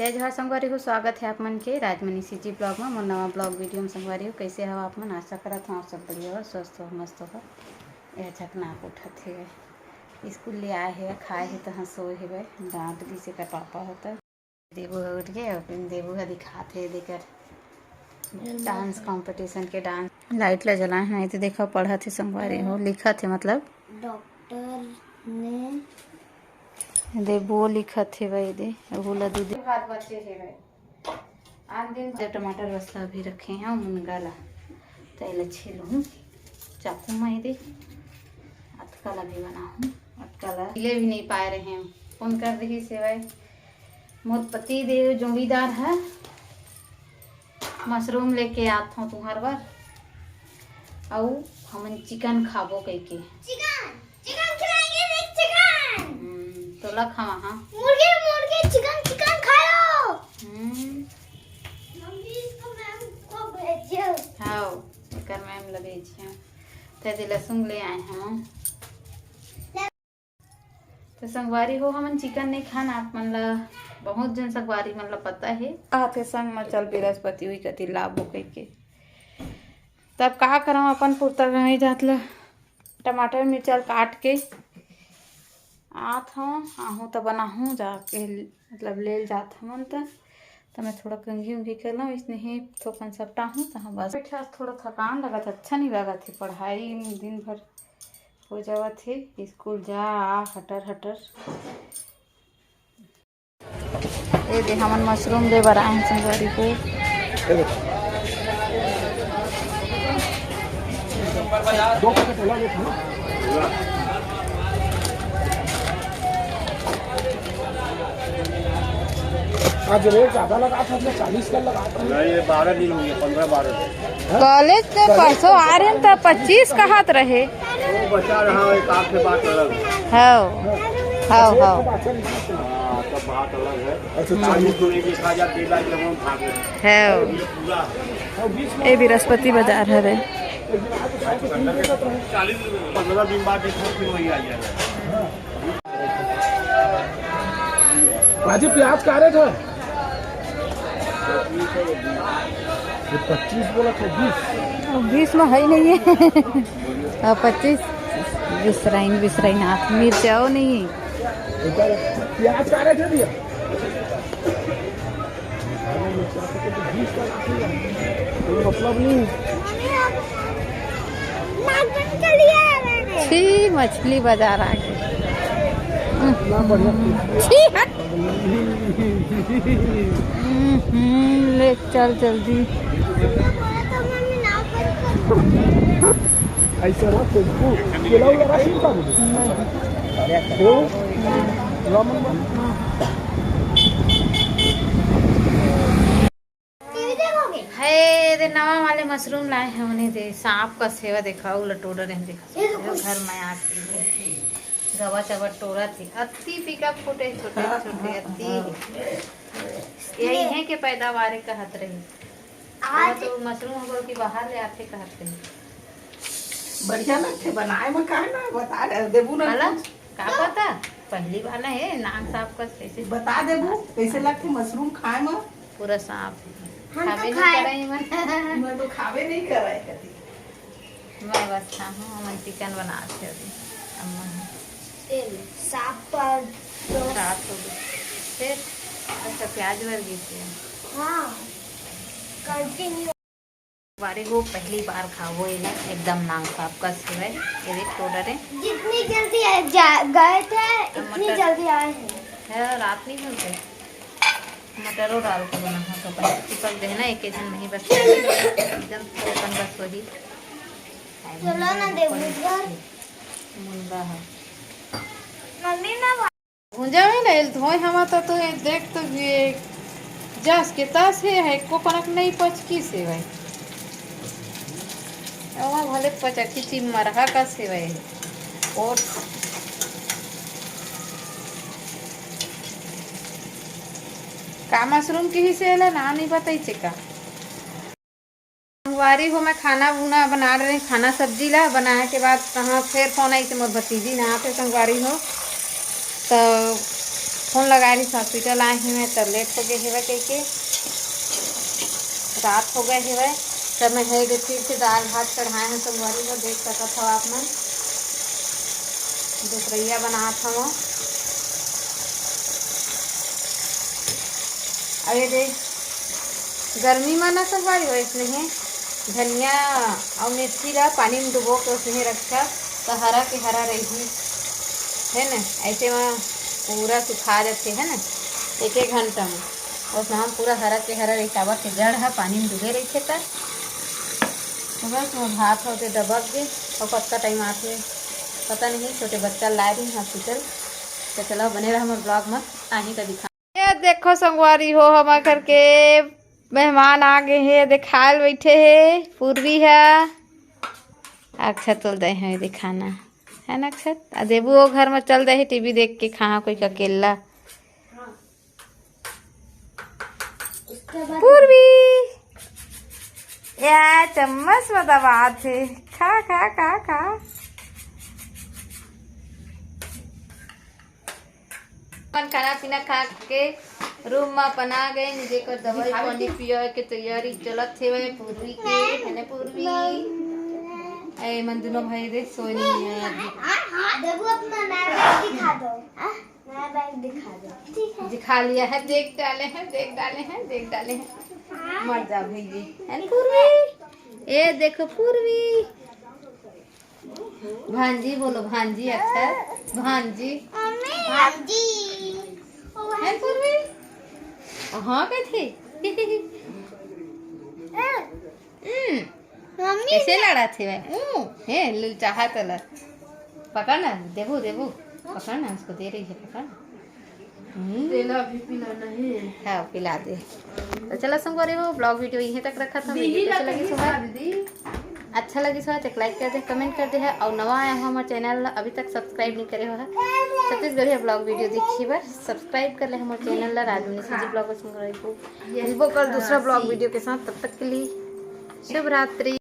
जय जोहार संगवारी हो। स्वागत है आप मन के राजमनी सीजी ब्लॉग में। मोर नवा ब्लॉग वीडियो में संगवारी हो। कैसे हो आप मन? आशा करत हूँ आप सब बढ़िया हो, स्वस्थ हो, मस्त हो। यह झकनाक उठत है, स्कूल ले आए है, खाए है तो सोए है। डांट दी से का पापा होता देवू है उठ गए। फिर देवू है दिखाते देकर डांस कंपटीशन के डांस लाइट ला जलाए हैं। तो देखो पढ़ा थे संगवारी हो, लिखा थे मतलब डॉक्टर ने दे वो लिखा थे भाई दे वो ला दूध हाथ बच्चे है भाई। आज दिन जो टमाटर वसला भी रखे हैं मुनगा ला तैल अच्छे लूँ चाकू में दे अटका भी बनाऊँ। अटका ले भी नहीं पाए रहे हैं। फोन कर रही से भाई मोर पति देव जोड़ीदार है, मशरूम लेके आत हूँ तुम्हार बार और हमन चिकन खाबो कह के। चिकन चिकन खिलाएंगे। देख चिकन तो ला खावा। हाँ मुर्गे चिकन चिकन खा लो। मम्मी इसको मैम को भेजो। हाँ कर मैम लगे छे ते दिल सुन ले आए हैं। तो संगवारी हो हमन चिकन नहीं खाना आप मन ला बहुत जन संगवारी मन ला पता है। आते संग में चल बृहस्पति हुई कति लाभो कह के तब का करम अपन पुरता नहीं जात ला टमाटर मिर्चा काट के आत हूँ आहूँ तो बनाहूँ जाके मतलब ले जात हमन तो मैं थोड़ा कंघी उंघी कर लूँ इसने ही थोपन सपटा हूँ तो हाँ बस बैठा थोड़ा थकान लगा था। अच्छा नहीं लगा थी पढ़ाई दिन भर हो जावा थे स्कूल जा आ हटर हटर। ये दे हमन मशरूम ले बर आए संगवारी को। दो पैकेट अलग आज रेट ज़्यादा लगा था, 40 का लगा था। नहीं ये 12 दिन हुए, 15-12 कॉलेज से परसों आ रहे हैं तो 25 का हाथ रहे वो बचा रहा एक आग से बात अलग है। हाँ सब बात अलग है। 40 होने की 1000 दे लाख लोगों भाग है पूरा ये बृहस्पति बाजार है रे। 15 दिन बाद फिर वही आ जाएगा। बाजी प्याज का रेट है 25 बोला था 20 में है नहीं है 25 विसराइन हाथ मिर्चाओ नहीं प्याज का रेट है भैया। मतलब नहीं छी मछली बाजार आ गई। ले चल जल्दी ऐसा ना है दे नवा वाले मशरूम लाए हैं उन्हें दे सांप का सेवा देखा लटोड़ा रहे देखा घर में आके गवा चवा टोरा थी अति पिका फूटे छोटे छोटे अति यही है कि पैदावार कहत रही आज तो मशरूम हो कि बाहर ले आते कहत रही बढ़िया लगते बनाए में का ना बता देबू ना का पता पहली बार है नाक सांप का कैसे बता देबू कैसे लगते मशरूम खाए में। पूरा सांप खावे नहीं करे मैं तो खावे नहीं करे कभी। मैं बस हूँ हम चिकन बनाते अभी अम्मा साफ पर रात हो गई फिर अच्छा प्याज भर गई थी। हाँ कंटिन्यू बारी वो पहली बार खाओ ये ना एकदम नाक सांप का सिवाय ये देख टोडर है। जितनी जल्दी गए थे इतनी जल्दी आए हैं। रात नहीं मिलते मटरों डाल कर बना तो पहले चिपक गए ना एक जन नहीं बस एकदम थोड़न बस वही चलो ना देवू मुंगा है मम्मी ना भुंजा में ले धोए हवा तो ये देख तो ये जस के तास है को कनक नहीं पचकी से भाई वहाँ भले पचकी ची मरहा का सेवा है और का मशरूम की ही से ना नहीं बताई का संगवारी हो। मैं खाना बुना बना रहे खाना सब्जी ला बनाए के बाद कहाँ फिर फोन आई मोर भतीजी ना आते संगवारी हो तो फोन लगा रही हॉस्पिटल आए हुए तब लेट हो गए हेवे कह के रात हो गए हेवे तब मैं है फिर से दाल भात चढ़ाए हैं संगवारी को देख सकता था आप मन दूसरैया बना था वो अरे देख गर्मी में ना संगवारी हो इसलिए धनिया और मिर्ची ला पानी में डुबो के उसमें रखा तो हरा के हरा रही है ना ऐसे में पूरा सुखा जाते है ना एक घंटा में उसमें हम पूरा हरा के हरा रही चावल के जड़ है पानी में डूबे रही थे तो बस वो भात होते दबक गए और कत्ता टाइम आते पता नहीं छोटे बच्चा लाए रही हॉस्पिटल तो चलो बने रहा हमारे ब्लॉग में आही का दिखा ये देखो संगवारी हो हमारे घर के मेहमान आ गए हैं दिखाल बैठे है पूर्वी है अक्षत तुल दे हैं दिखाना है ना अक्षत देबू वो घर में चल दे टीवी देख के खा कोई अकेला पूर्वी या चम्मच में दबात है खा खा खा खा खाना पीना खा के रूम में बना गए निजे को दवाई पानी पियो के तैयारी चलत थे वे पूर्वी के है ना पूर्वी ए मन दोनों भाई दे सोई नहीं है देखो अपना नया बैग दिखा दो नया बैग दिखा दो ठीक है दिखा लिया है देख डाले हैं मर जा भैया है पूर्वी ए देखो पूर्वी भांजी बोलो भांजी अच्छा भांजी भांजी है पूर्वी हाँ कैसे मम्मी कैसे लड़ा थे भाई है चाहा तो ल पकड़ ना देबू पकड़ ना उसको दे रही है पकड़ भी पिलाना है हाँ पिला दे तो चलो संगवारी हो ब्लॉग वीडियो यहीं तक रखा था अच्छा लगी सो एक लाइक कर दे कमेंट कर दे है और नवा आया हो हमारे चैनल अभी तक सब्सक्राइब नहीं करे हो है छत्तीसगढ़ी ब्लॉग वीडियो देखिए बस सब्सक्राइब कर ले हमारे चैनल राजमनी सीजी ब्लॉग को मिलबो कल दूसरा ब्लॉग वीडियो के साथ तब तक के लिए शुभ रात्रि।